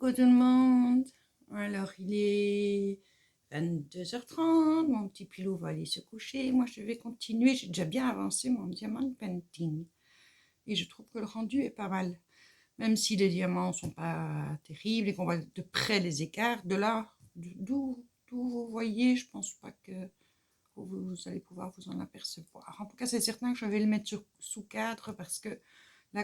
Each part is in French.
Coucou tout le monde. Alors il est 22h30, mon petit pilou va aller se coucher. Moi je vais continuer, j'ai déjà bien avancé mon diamant painting. Et je trouve que le rendu est pas mal. Même si les diamants sont pas terribles et qu'on voit de près les écarts, de là, d'où vous voyez, je pense pas que vous allez pouvoir vous en apercevoir. En tout cas c'est certain que je vais le mettre sous cadre parce que la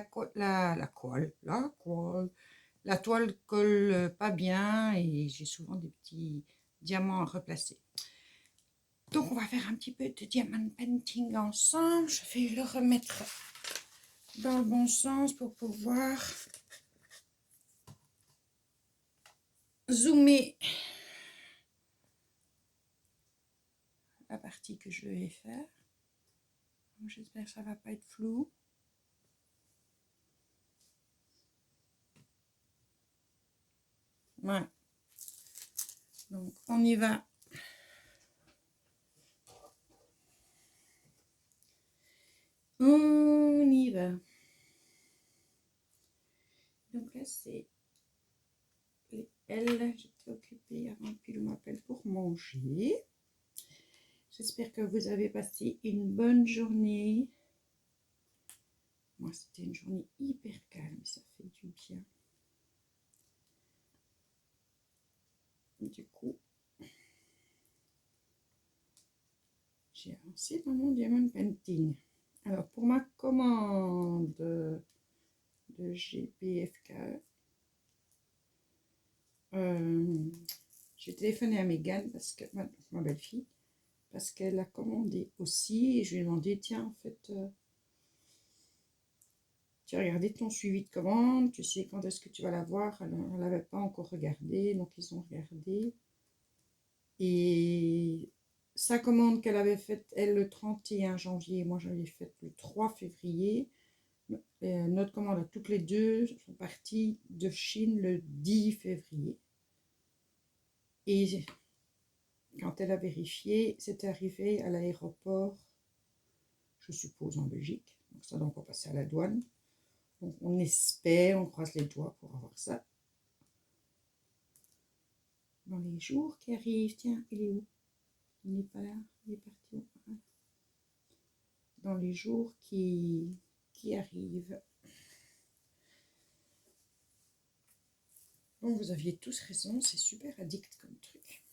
toile colle pas bien et j'ai souvent des petits diamants à replacer. Donc on va faire un petit peu de diamant painting ensemble. Je vais le remettre dans le bon sens pour pouvoir zoomer la partie que je vais faire. J'espère que ça va pas être flou. Voilà. Donc on y va. On y va. Donc là c'est les L. J'étais occupée avant qu'il m'appelle pour manger. J'espère que vous avez passé une bonne journée. Moi, c'était une journée hyper calme, ça fait du bien. Du coup, j'ai avancé dans mon diamond painting. Alors, pour ma commande de GPFK, j'ai téléphoné à Megan, parce que ma belle-fille, parce qu'elle a commandé aussi, et je lui ai demandé, tiens, en fait, tu as regardé ton suivi de commande, tu sais quand est-ce que tu vas l'avoir. Elle ne l'avait pas encore regardé, donc ils ont regardé. Et sa commande qu'elle avait faite, elle, le 31 janvier, moi je l'ai faite le 3 février. Notre commande à toutes les deux sont parties de Chine le 10 février. Et quand elle a vérifié, c'était arrivé à l'aéroport, je suppose en Belgique. Donc ça doit encore passer à la douane. Donc on espère, on croise les doigts pour avoir ça dans les jours qui arrivent. Tiens, il est où? Il n'est pas là, il est parti où? Dans les jours qui arrivent. Donc vous aviez tous raison, c'est super addict comme truc.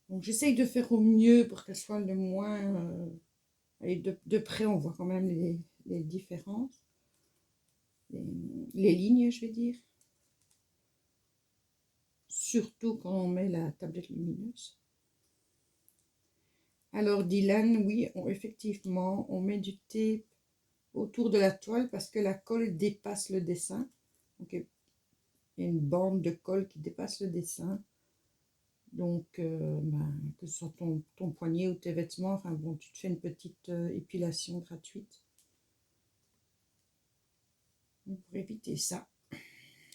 Donc j'essaye de faire au mieux pour qu'elle soit le moins... et de près, on voit quand même les différences. Les lignes, je vais dire. Surtout quand on met la tablette lumineuse. Alors Dylan, oui, effectivement, on met du tape autour de la toile parce que la colle dépasse le dessin. Donc il y a une bande de colle qui dépasse le dessin. Donc, que ce soit ton poignet ou tes vêtements, enfin bon, tu te fais une petite épilation gratuite. Donc, pour éviter ça,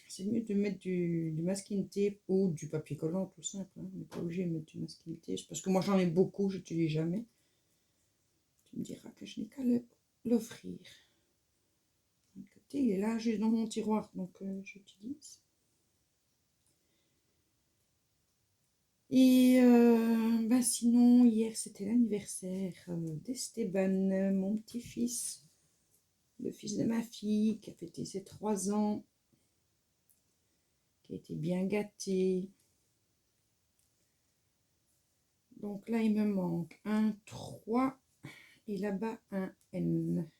c'est mieux de mettre du masking tape ou du papier collant tout simple. Hein. On n'est pas obligé de mettre du masking tape. Parce que moi j'en ai beaucoup, je n'utilise jamais. Tu me diras que je n'ai qu'à l'offrir. D'un côté, il est là, juste dans mon tiroir, donc j'utilise. Et sinon, hier c'était l'anniversaire d'Esteban, mon petit-fils, le fils de ma fille, qui a fêté ses 3 ans, qui a été bien gâté. Donc là, il me manque un 3 et là-bas un N.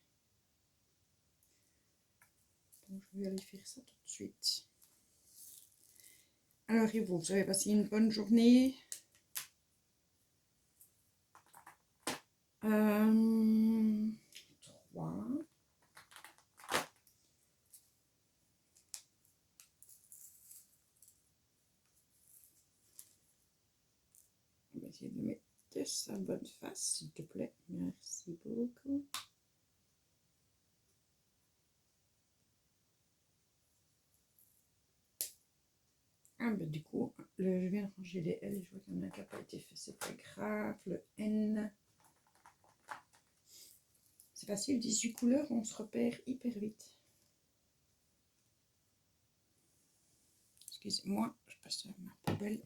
Donc je vais aller faire ça tout de suite. Alors, et vous avez passé une bonne journée? 3. On va essayer de mettre sa bonne face, s'il te plaît. Merci beaucoup. Ah ben du coup, je viens de ranger les L, je vois qu'il y en a un qui n'a pas été fait, c'est pas grave. Le N, facile, 18 couleurs, on se repère hyper vite. Excusez-moi, je passe à ma poubelle.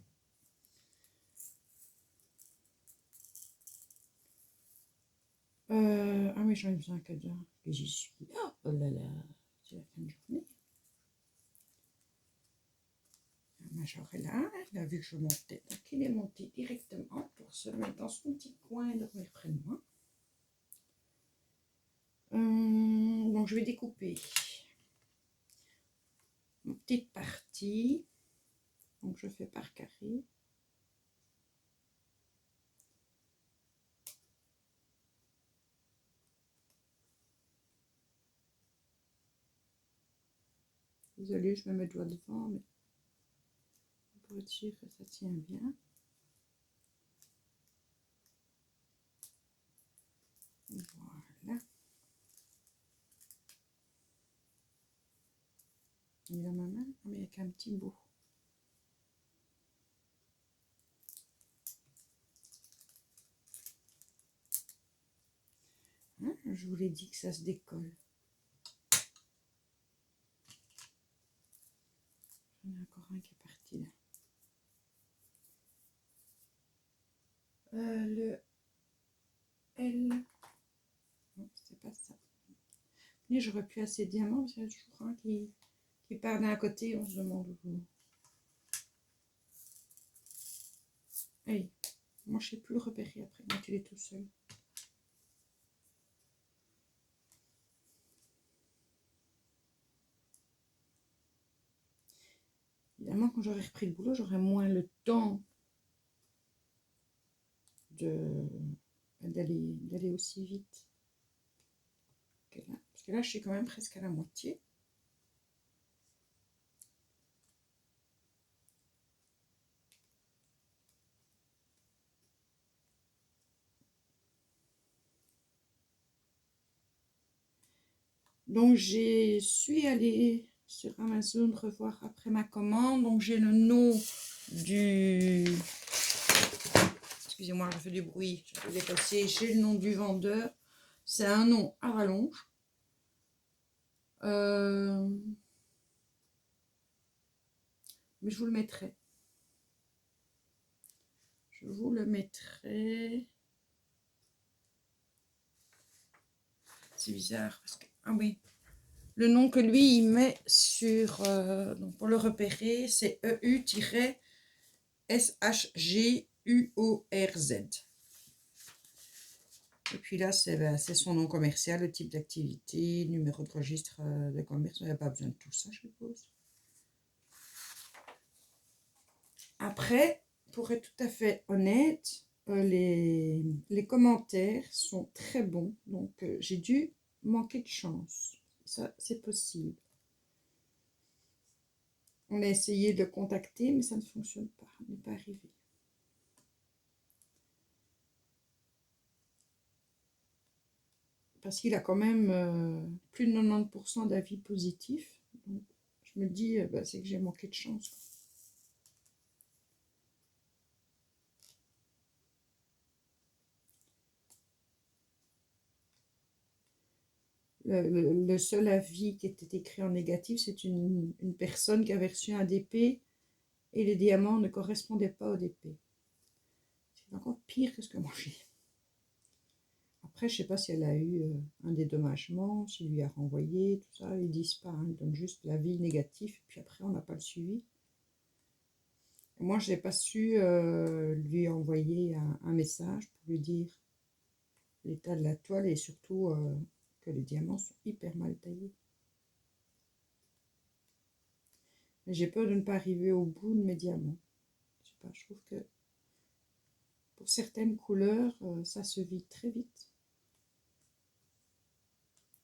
Ah oui, j'en ai besoin que d'un. Et j'y suis. Oh là là, c'est la fin de journée. Le major est là, il a vu que je montais, donc il est monté directement pour se mettre dans son petit coin et dormir près de moi. Donc je vais découper une petite partie, donc je fais par carré. Désolée, je mets mes doigts devant, mais pour être sûr que ça tient bien. Voilà. Il a ma main, mais avec un petit bout. Hein, je vous l'ai dit que ça se décolle. Il y en a encore un qui est parti là. Le L. Non, c'est pas ça. Mais j'aurais pu assez de diamants, parce qu'il y a toujours un qui part d'un côté, on se demande où. Hey, moi je sais plus le repérer après, moi tu l'es tout seul. Évidemment, quand j'aurai repris le boulot, j'aurai moins le temps d'aller aussi vite. Parce que là, je suis quand même presque à la moitié. Donc, je suis allée sur Amazon revoir après ma commande. Donc, j'ai le nom du... Excusez-moi, je fais du bruit. Je vais dépasser. J'ai le nom du vendeur. C'est un nom à rallonge. Mais je vous le mettrai. Je vous le mettrai. C'est bizarre parce que... Ah oui. Le nom que lui, il met sur... donc pour le repérer, c'est EU-SHGUORZ. Et puis là, c'est son nom commercial, le type d'activité, numéro de registre de commerce. Il n'y a pas besoin de tout ça, je suppose. Après, pour être tout à fait honnête, les commentaires sont très bons. Donc, j'ai dû manquer de chance. Ça, c'est possible. On a essayé de le contacter, mais ça ne fonctionne pas. On n'est pas arrivé. Parce qu'il a quand même plus de 90% d'avis positifs. Donc, je me dis, c'est que j'ai manqué de chance. Le seul avis qui était écrit en négatif, c'est une personne qui avait reçu un DP et les diamants ne correspondaient pas au DP. C'est encore pire que ce que moi j'ai. Après, je ne sais pas si elle a eu un dédommagement, s'il lui a renvoyé, tout ça. Ils ne disent pas, hein, ils donnent juste l'avis négatif, et puis après, on n'a pas le suivi. Et moi, je n'ai pas su lui envoyer un message pour lui dire l'état de la toile et surtout que les diamants sont hyper mal taillés. Mais j'ai peur de ne pas arriver au bout de mes diamants. Je sais pas, je trouve que pour certaines couleurs, ça se vide très vite.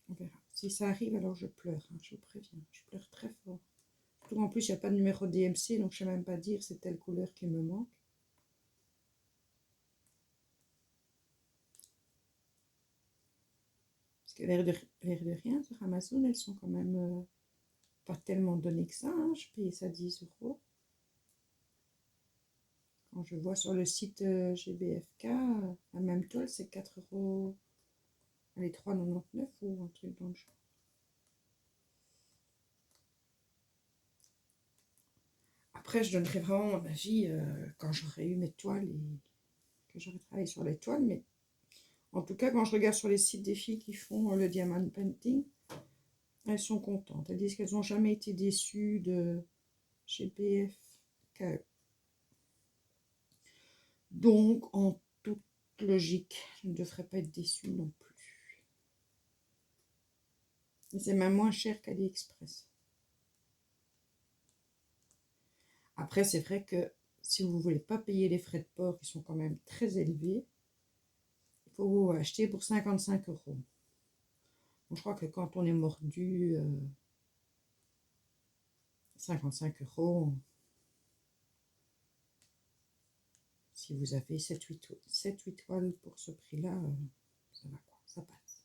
On verra. Si ça arrive, alors je pleure, hein, je vous préviens. Je pleure très fort. Surtout en plus, il n'y a pas de numéro DMC, donc je ne sais même pas dire c'est telle couleur qui me manque. Parce que l'air de rien, sur Amazon, elles sont quand même pas tellement données que ça. Hein. Je payais ça 10 €. Quand je vois sur le site GBFK, la même toile, c'est 4 €. les 3,99 ou un truc dans le genre. Après, je donnerai vraiment mon avis quand j'aurai eu mes toiles et que j'aurai travaillé sur les toiles. Mais en tout cas, quand je regarde sur les sites des filles qui font le diamond painting, elles sont contentes. Elles disent qu'elles n'ont jamais été déçues de chez BFKE. Donc, en toute logique, je ne devrais pas être déçue non plus. Et c'est même moins cher qu'AliExpress. Après, c'est vrai que si vous ne voulez pas payer les frais de port, qui sont quand même très élevés, il faut vous acheter pour 55 €. Bon, je crois que quand on est mordu, 55 €, si vous avez 7-8 toiles pour ce prix-là, ça va quoi, ça passe.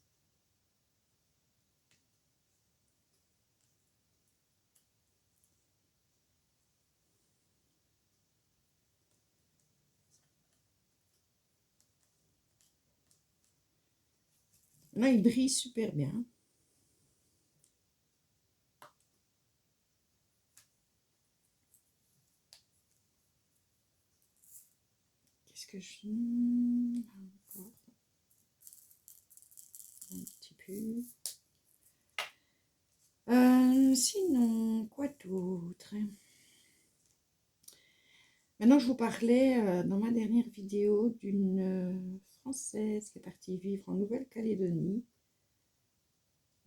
Là, il brille super bien. Qu'est-ce que je... Encore un petit peu. Sinon, quoi d'autre? Maintenant, je vous parlais dans ma dernière vidéo d'une Française qui est partie vivre en Nouvelle-Calédonie.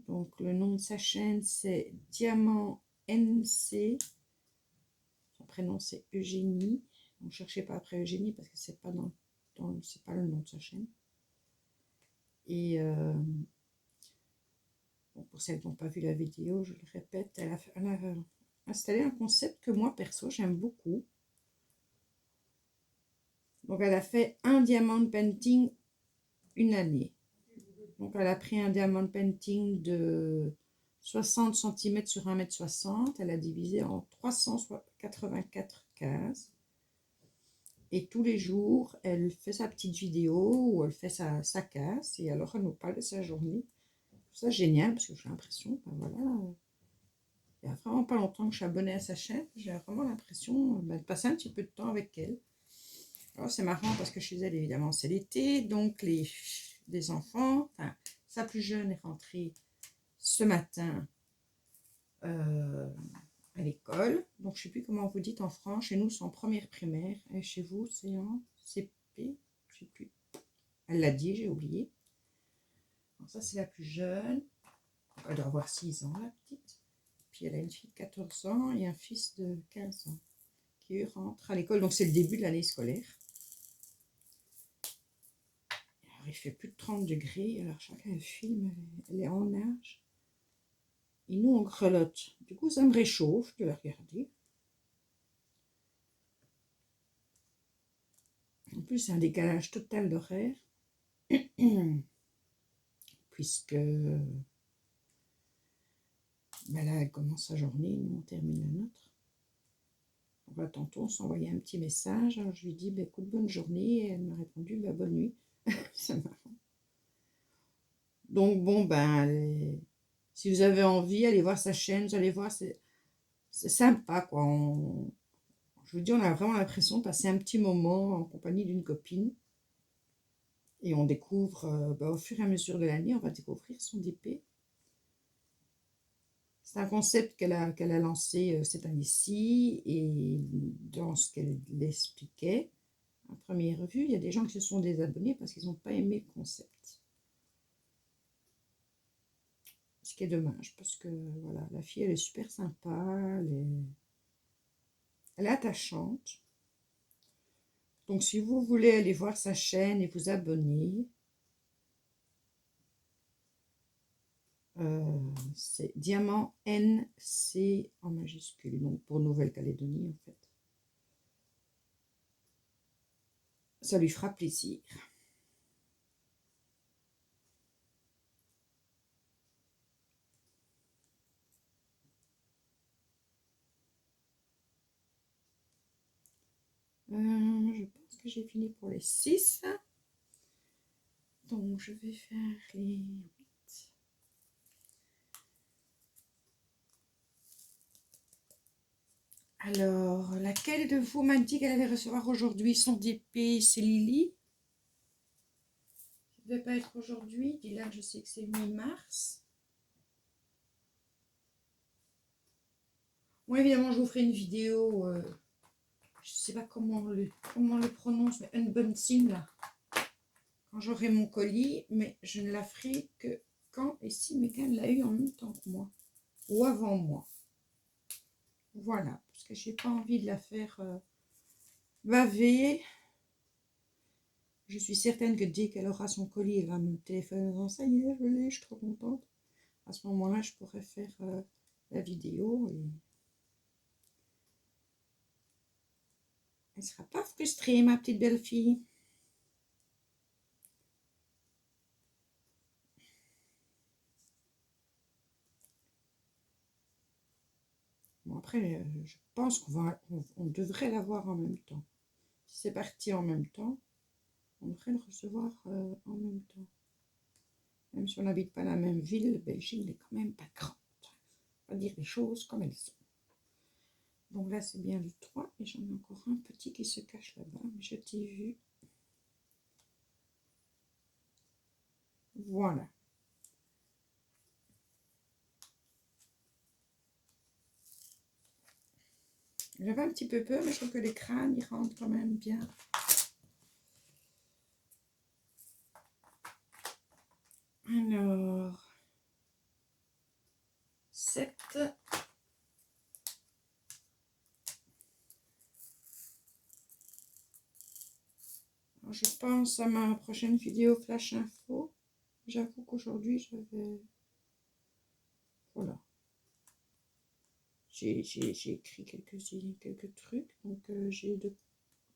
Donc, le nom de sa chaîne, c'est Diamant NC. Son prénom, c'est Eugénie. Ne cherchez pas après Eugénie parce que c'est pas c'est pas le nom de sa chaîne. Et bon, pour celles qui n'ont pas vu la vidéo, je le répète, elle a installé un concept que moi, perso, j'aime beaucoup. Donc, elle a fait un diamant painting une année. Donc, elle a pris un diamond painting de 60 cm sur 1,60 m. Elle a divisé en 384 cases. Et tous les jours, elle fait sa petite vidéo où elle fait sa case. Et alors, elle nous parle de sa journée. C'est génial parce que j'ai l'impression, ben voilà, il n'y a vraiment pas longtemps que je suis abonnée à sa chaîne. J'ai vraiment l'impression de passer un petit peu de temps avec elle. Alors, c'est marrant parce que chez elle, évidemment, c'est l'été. Donc, les enfants, enfin, sa plus jeune est rentrée ce matin à l'école. Donc, je ne sais plus comment vous dites en France. Chez nous, c'est en première primaire. Et chez vous, c'est en CP. Je ne sais plus. Elle l'a dit, j'ai oublié. Donc, ça, c'est la plus jeune. Elle doit avoir 6 ans, la petite. Puis, elle a une fille de 14 ans et un fils de 15 ans qui rentre à l'école. Donc, c'est le début de l'année scolaire. Alors, il fait plus de 30 degrés. Alors, chacun filme. Elle est en nage. Et nous, on grelotte. Du coup, ça me réchauffe de la regarder. En plus, c'est un décalage total d'horaire. Puisque ben là, elle commence sa journée, nous, on termine la nôtre. Donc là, tantôt, on s'envoyait un petit message. Alors, je lui dis, ben, écoute, bonne journée. Et elle m'a répondu, ben, bonne nuit. C'est marrant. Donc, bon, ben, si vous avez envie, allez voir sa chaîne. Vous allez voir, c'est sympa, quoi. Je vous dis, on a vraiment l'impression de passer un petit moment en compagnie d'une copine. Et on découvre, ben, au fur et à mesure de l'année, on va découvrir son DP. C'est un concept qu'elle a lancé cette année-ci, et dans ce qu'elle expliquait, à première vue, il y a des gens qui se sont désabonnés parce qu'ils n'ont pas aimé le concept. Ce qui est dommage, parce que voilà, la fille, elle est super sympa, elle est attachante. Donc, si vous voulez aller voir sa chaîne et vous abonner, c'est Diamant NC en majuscule, donc pour Nouvelle-Calédonie en fait. Ça lui fera plaisir. Je pense que j'ai fini pour les 6. Donc, je vais faire les 8. Alors, laquelle de vous m'a dit qu'elle allait recevoir aujourd'hui son DP? C'est Lily. Ça ne devait pas être aujourd'hui. Dylan, je sais que c'est mi-mars. Moi, évidemment, je vous ferai une vidéo. Je ne sais pas comment on le prononce, mais unboxing, là. Quand j'aurai mon colis, mais je ne la ferai que quand et si Megan l'a eu en même temps que moi. Ou avant moi. Voilà, parce que j'ai pas envie de la faire baver. Je suis certaine que dès qu'elle aura son colis, elle va me téléphoner en disant ça y est, je l'ai, je suis trop contente. À ce moment-là, je pourrais faire la vidéo et elle sera pas frustrée, ma petite belle fille. Bon, après, je pense on devrait l'avoir en même temps. Si c'est parti en même temps, on devrait le recevoir en même temps. Même si on n'habite pas la même ville, Belgique n'est quand même pas grande. On va dire les choses comme elles sont. Donc là, c'est bien le 3. Et j'en ai encore un petit qui se cache là-bas. Mais je t'ai vu. Voilà. J'avais un petit peu peur, mais je trouve que les crânes, ils rentrent quand même bien. Alors, 7. Alors, je pense à ma prochaine vidéo Flash Info. J'avoue qu'aujourd'hui, j'avais... Voilà. J'ai écrit quelques trucs, donc j'ai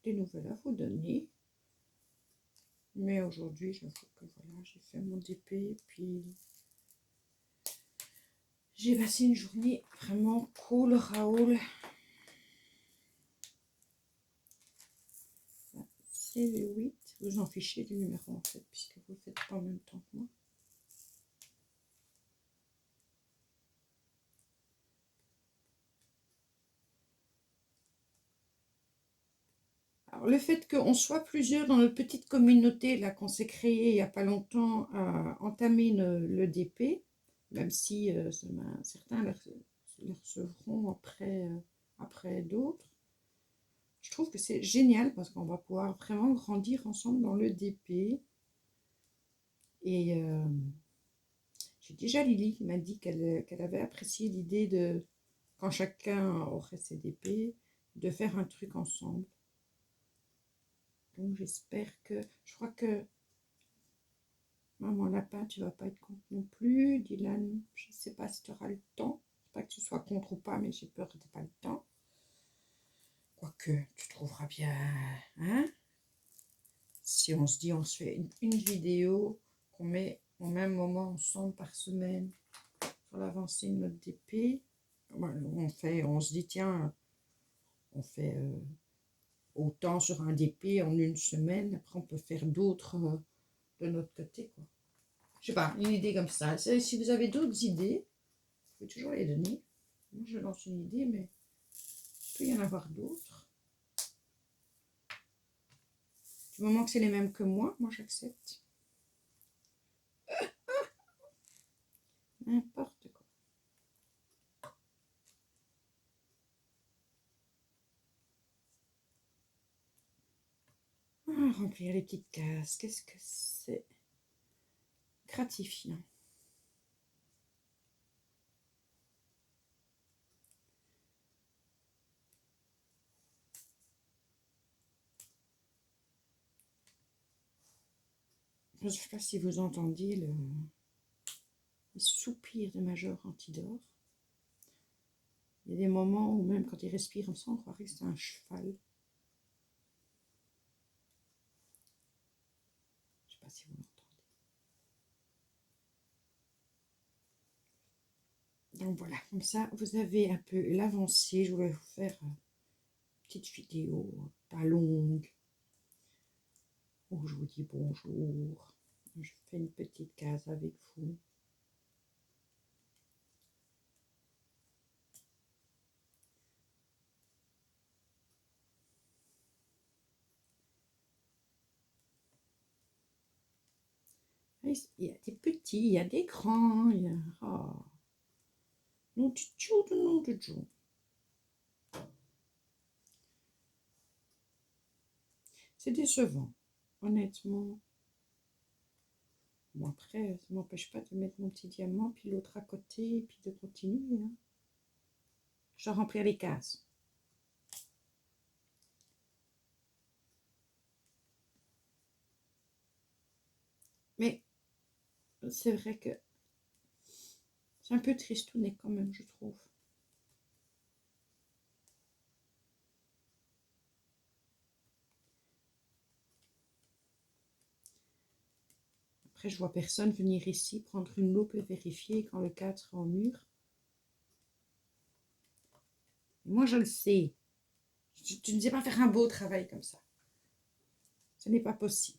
des nouvelles à vous donner. Mais aujourd'hui, j'avoue que voilà, j'ai fait mon DP, puis j'ai passé une journée vraiment cool, Raoul. C'est le 8. Vous en fichez du numéro en fait, puisque vous ne le faites pas en même temps que moi. Alors, le fait qu'on soit plusieurs dans notre petite communauté là qu'on s'est créée il n'y a pas longtemps à entamer le DP, même si certains le recevront après d'autres, je trouve que c'est génial parce qu'on va pouvoir vraiment grandir ensemble dans le DP. Et j'ai déjà Lily qui m'a dit qu'elle avait apprécié l'idée de, quand chacun aurait ses DP, de faire un truc ensemble. Donc j'espère que... Je crois que... Maman Lapin, tu vas pas être contre non plus. Dylan, je ne sais pas si tu auras le temps. Pas que tu sois contre ou pas, mais j'ai peur que tu n'aies pas le temps. Quoique, tu trouveras bien... Hein? Si on se dit, on se fait une vidéo qu'on met au même moment ensemble par semaine sur l'avancée de notre DP. On se dit, tiens, on fait autant sur un DP en une semaine. Après, on peut faire d'autres de notre côté, quoi. Je sais pas, une idée comme ça. Si vous avez d'autres idées, vous pouvez toujours les donner. Moi, je lance une idée, mais il peut y en avoir d'autres. Du moment que c'est les mêmes que moi j'accepte. N'importe quoi. Ah, remplir les petites cases, qu'est-ce que c'est gratifiant. Je ne sais pas si vous entendiez le soupir de Major Antidore. Il y a des moments où même quand il respire, on croirait que c'est un cheval. Je ne sais pas si vous l'entendez. Donc voilà, comme ça, vous avez un peu l'avancée. Je voulais vous faire une petite vidéo, pas longue, où je vous dis bonjour. Je fais une petite case avec vous. Il y a des petits, il y a des grands. Il y a... Oh. Nom de Dieu, de nom de Dieu. C'est décevant, honnêtement. Bon, après, ça ne m'empêche pas de mettre mon petit diamant, puis l'autre à côté, et puis de continuer. Hein. Je dois remplir les cases. Mais c'est vrai que c'est un peu tristounet quand même, je trouve. Après, je vois personne venir ici, prendre une loupe et vérifier quand le cadre sera en mur. Et moi, je le sais. Tu ne sais pas faire un beau travail comme ça. Ce n'est pas possible.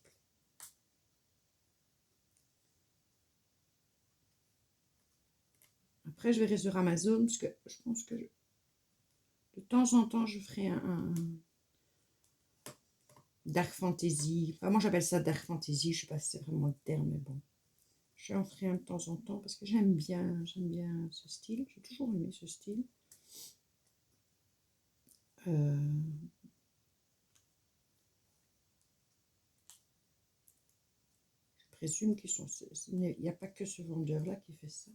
Après, je verrai sur Amazon, parce que je pense que de temps en temps, je ferai un dark fantasy. Enfin, moi, j'appelle ça dark fantasy. Je ne sais pas si c'est vraiment le terme, mais bon. J'en ferai un de temps en temps parce que j'aime bien ce style. J'ai toujours aimé ce style. Je présume qu'ils sont... Il n'y a pas que ce vendeur-là qui fait ça.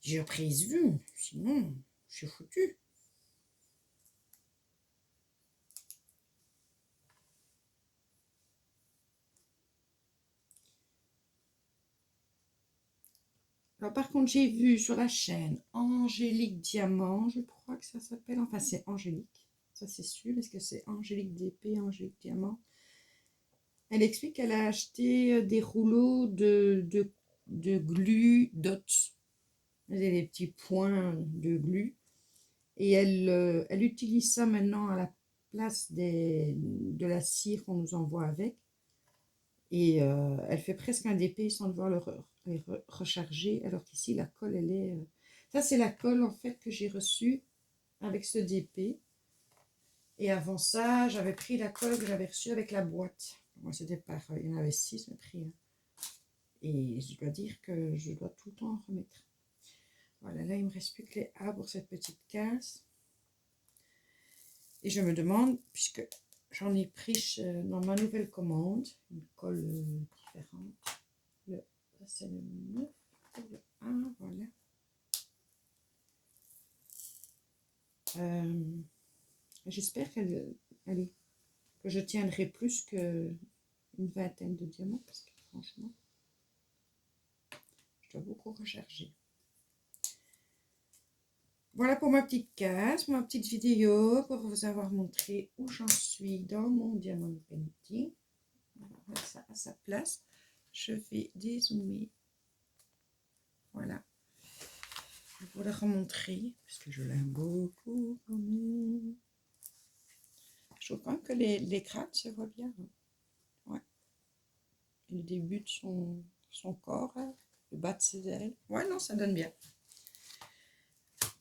Je présume, sinon, je suis foutue. Alors, par contre, j'ai vu sur la chaîne Angélique Diamant, je crois que ça s'appelle, enfin, c'est Angélique, ça c'est sûr. Est-ce que c'est Angélique DP, Angélique Diamant? Elle explique qu'elle a acheté des rouleaux de glu dots, des petits points de glu, et elle utilise ça maintenant à la place de la cire qu'on nous envoie avec. Et elle fait presque un DP sans devoir les recharger, alors qu'ici la colle elle est... Ça c'est la colle en fait que j'ai reçue avec ce DP. Et avant ça, j'avais pris la colle que j'avais reçue avec la boîte. Moi c'était par... il y en avait 6 mais pris. Hein. Et je dois dire que je dois tout le temps en remettre. Voilà, là il me reste plus que les A pour cette petite case. Et je me demande, puisque j'en ai pris dans ma nouvelle commande, une colle différente. Ça c'est le 9, le 1, voilà. J'espère que je tiendrai plus qu'une vingtaine de diamants, parce que franchement, je dois beaucoup recharger. Voilà pour ma petite case, ma petite vidéo, pour vous avoir montré où j'en suis dans mon diamant painting. On va mettre ça à sa place. Je vais dézoomer. Voilà. Je vais vous la remontrer, parce que je l'aime beaucoup quand même. Je trouve quand même que les crânes se voient bien. Ouais. Et le début de son corps, hein, le bas de ses ailes. Ouais, non, ça donne bien.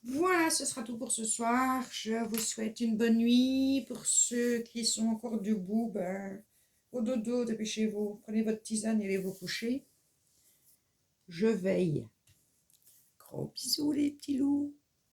Voilà, ce sera tout pour ce soir. Je vous souhaite une bonne nuit. Pour ceux qui sont encore debout, ben, au dodo, dépêchez-vous. Prenez votre tisane et allez vous coucher. Je veille. Gros bisous les petits loups.